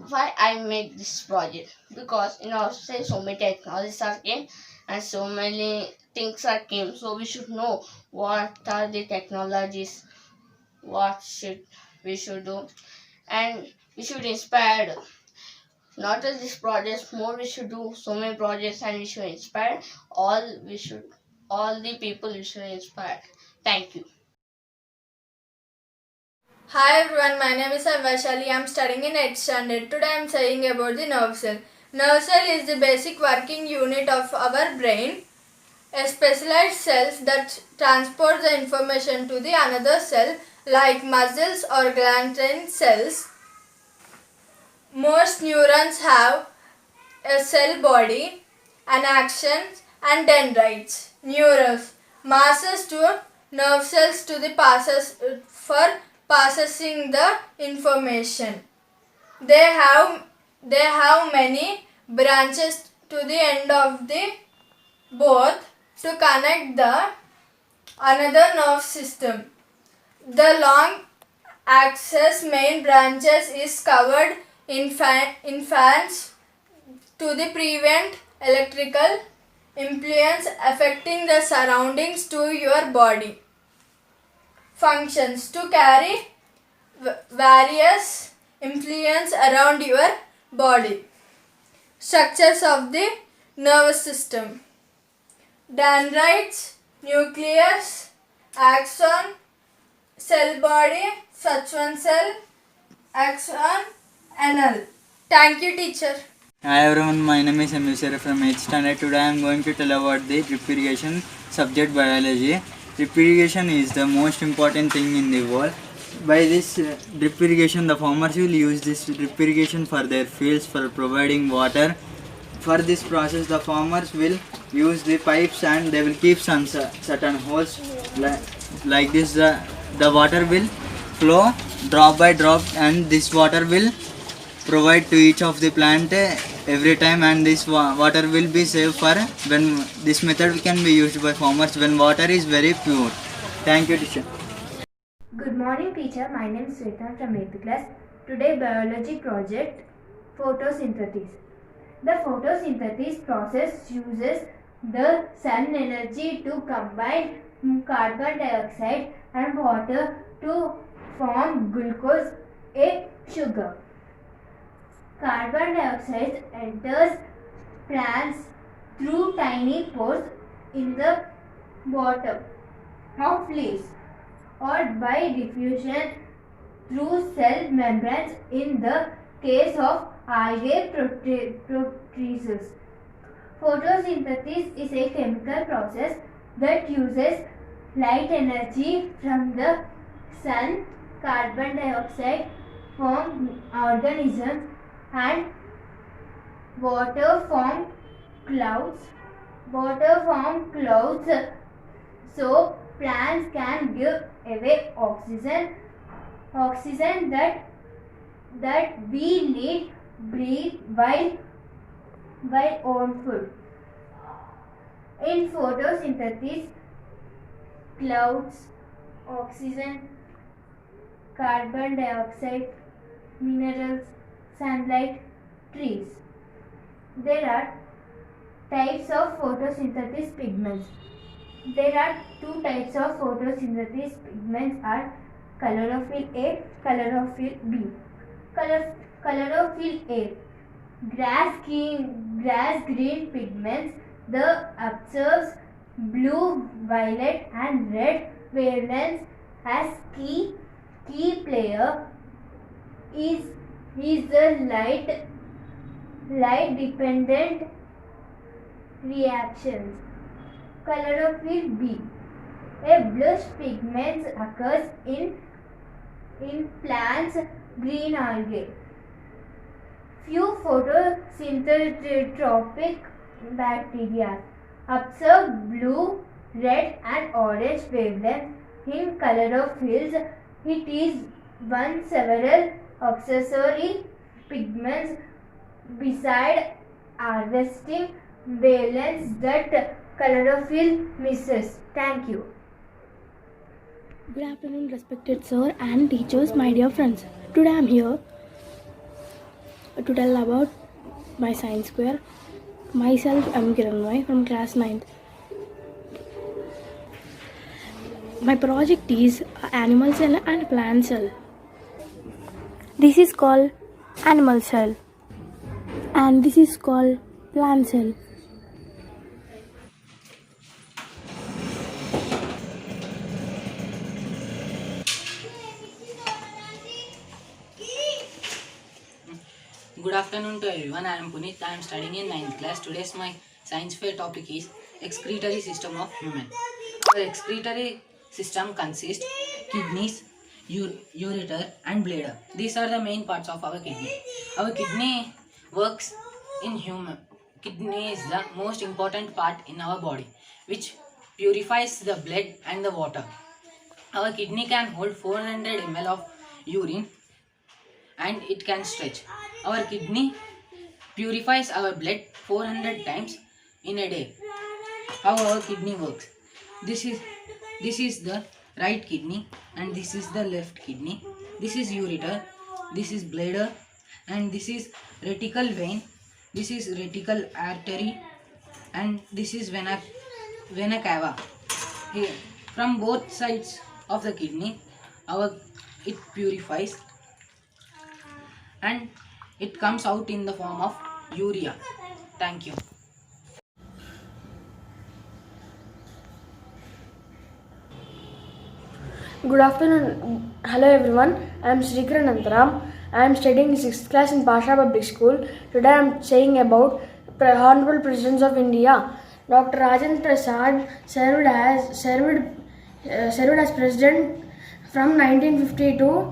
why I made this project, because in our society so many technologies are came and so many things are came, so we should know what are the technologies, what we should do, and we should inspire. Not just this project, more we should do so many projects, and we should inspire all the people we should inspire. Thank you. Hi everyone, my name is Vaishali. I am studying in 8th standard. Today I am saying about the nerve cell. Nerve cell is the basic working unit of our brain. A specialized cells that transport the information to the another cell, like muscles or glandular cells. Most neurons have a cell body, an action and dendrites. Neurons masses to nerve cells to the for processing the information. They have many branches to the end of the both to connect the another nerve system. The long axis main branches is covered in fans to the prevent electrical influence affecting the surroundings to your body. Functions to carry various influence around your body. Structures of the nervous system: dendrites, nucleus, axon, cell body, Schwann cell, axon, anal. Thank you, teacher. Hi everyone, my name is Emisera from 8th standard. Today I am going to tell about the drip irrigation subject biology. Drip irrigation is the most important thing in the world. By this drip irrigation, the farmers will use this drip irrigation for their fields for providing water. For this process, the farmers will use the pipes and they will keep some certain holes like this. The water will flow drop by drop, and this water will provide to each of the plant every time, and this water will be saved for when this method can be used by farmers when water is very pure. Thank you, teacher. Good morning, teacher. My name is Swetan from 8th class. Today, biology project photosynthesis. The photosynthesis process uses the sun energy to combine carbon dioxide and water to form glucose, a sugar. Carbon dioxide enters plants through tiny pores in the bottom of leaves or by diffusion through cell membranes in the case of algae proteases. Photosynthesis is a chemical process that uses light energy from the sun, carbon dioxide from organisms, and water from clouds. So plants can give away oxygen that we need breathe while on food. In photosynthesis, clouds, oxygen, carbon dioxide, minerals, sunlight, trees. There are types of photosynthesis pigments. There are two types of photosynthesis pigments are chlorophyll A, chlorophyll B. Chlorophyll A, grass green pigments that absorbs blue, violet and red wavelengths as key player is the light dependent reactions. Chlorophyll B, a bluish pigment occurs in plants' green algae. Few photosynthetic bacteria absorb blue, red and orange wavelengths in chlorophylls. It is one several accessory pigments beside harvesting wavelengths that chlorophyll misses. Thank you. Good afternoon, respected sir and teachers, my dear friends. Today I am here to tell about my science fair. Myself, I am Kiranmoy from class 9th. My project is animal cell and plant cell. This is called animal cell and this is called plant cell. Good afternoon to everyone. I am Puneet. I am studying in 9th class. Today's my science fair topic is excretory system of human. Our excretory system consists kidneys, ureter and bladder. These are the main parts of our kidney. Our kidney works in human. Kidney is the most important part in our body, which purifies the blood and the water. Our kidney can hold 400 ml of urine and it can stretch. Our kidney purifies our blood 400 times in a day. How our kidney works? This is the right kidney and this is the left kidney. This is ureter, this is bladder and this is reticular vein. This is reticular artery and this is vena cava. Here, from both sides of the kidney, it purifies and it comes out in the form of urea. Thank you. Good afternoon. Hello everyone. I am Srikar Nantaram. I am studying 6th class in Pasha Public School. Today I am saying about Honorable President of India. Dr. Rajendra Prasad served as President from 1952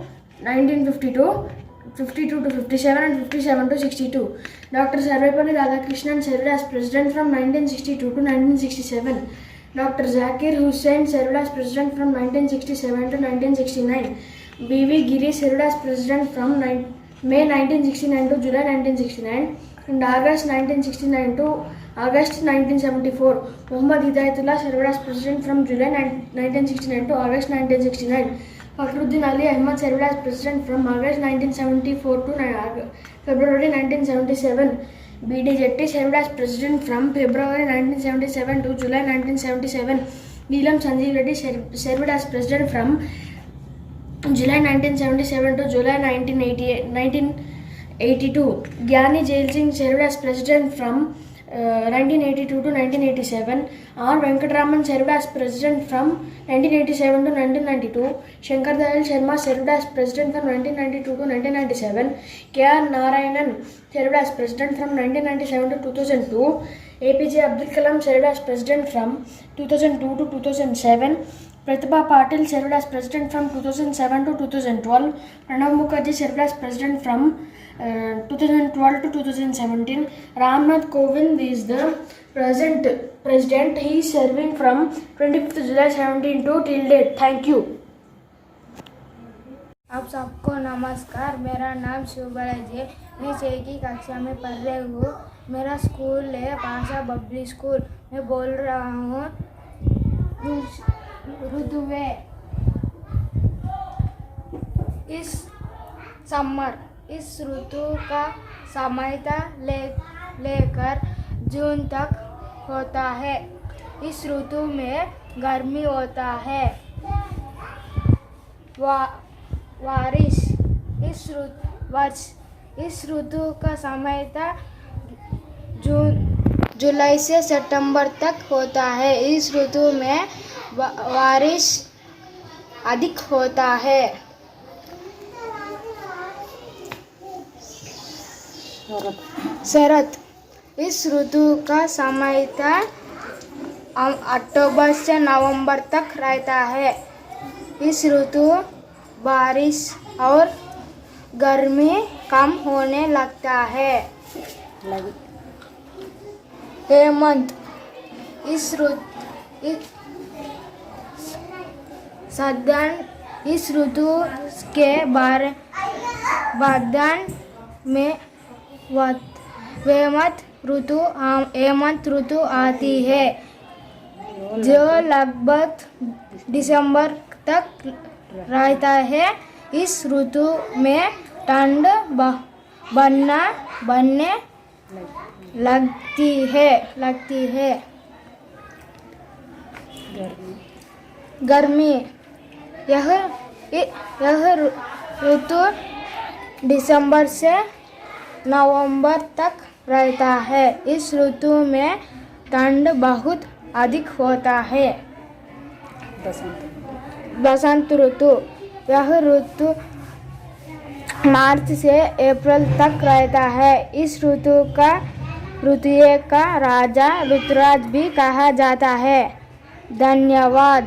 52 to 57 and 57 to 62. Dr. Sarvepalli Radhakrishnan served as president from 1962 to 1967. Dr. Zakir Hussain served as president from 1967 to 1969. B.V. Giri served as president from May 1969 to July 1969 and August 1969 to August 1974. Muhammad Hidayatullah served as president from July 1969 to August 1969. Fakhruddin Ali Ahmad served as president from August 1974 to February 1977. B.D. Jetty served as president from February 1977 to July 1977. Neelam Sanjeev Reddy served as president from July 1977 to July 1982. Gyani Jail Singh served as president from 1982 to 1987. R. Venkatraman served as president from 1987 to 1992. Shankar Dayal Sharma served as president from 1992 to 1997. K.R. Narayanan served as president from 1997 to 2002. APJ Abdul Kalam served as president from 2002 to 2007. Pratibha Patil served as president from 2007 to 2012. Pranab Mukherjee served as president from 2012 to 2017. Ramnath Kovind is the present president. He is serving from 25th July 17 to till date. Thank you. आप सबको नमस्कार। मेरा नाम शिवबालाजी है। मैं 6 की कक्षा में पढ़ रही हूँ। मेरा स्कूल है पाशा पब्लिक स्कूल। मैं बोल रहा हूँ ऋतुवे इस समर इस ऋतु का समय लेकर जून तक होता है। इस ऋतु में गर्मी होता है। बारिश इस ऋतु का समय जुलाई से सितंबर तक होता है। इस ऋतु में बारिश अधिक होता है। शरद इस ऋतु का समय अक्टूबर से नवंबर तक रहता है। इस ऋतु बारिश और गर्मी कम होने लगता है। हेमंत इस ऋतु के बाद में हेमंत ऋतु आती है जो लगभग दिसंबर तक रहता है। इस ऋतु में ठंड बढ़ने लगती है। गर्मी यह ऋतु दिसंबर से नवंबर तक रहता है। इस ऋतु में ठंड बहुत अधिक होता है। बसंत ऋतु यह ऋतु मार्च से अप्रैल तक रहता है। इस ऋतु का ऋतुओं का राजा ऋतुराज भी कहा जाता है। धन्यवाद।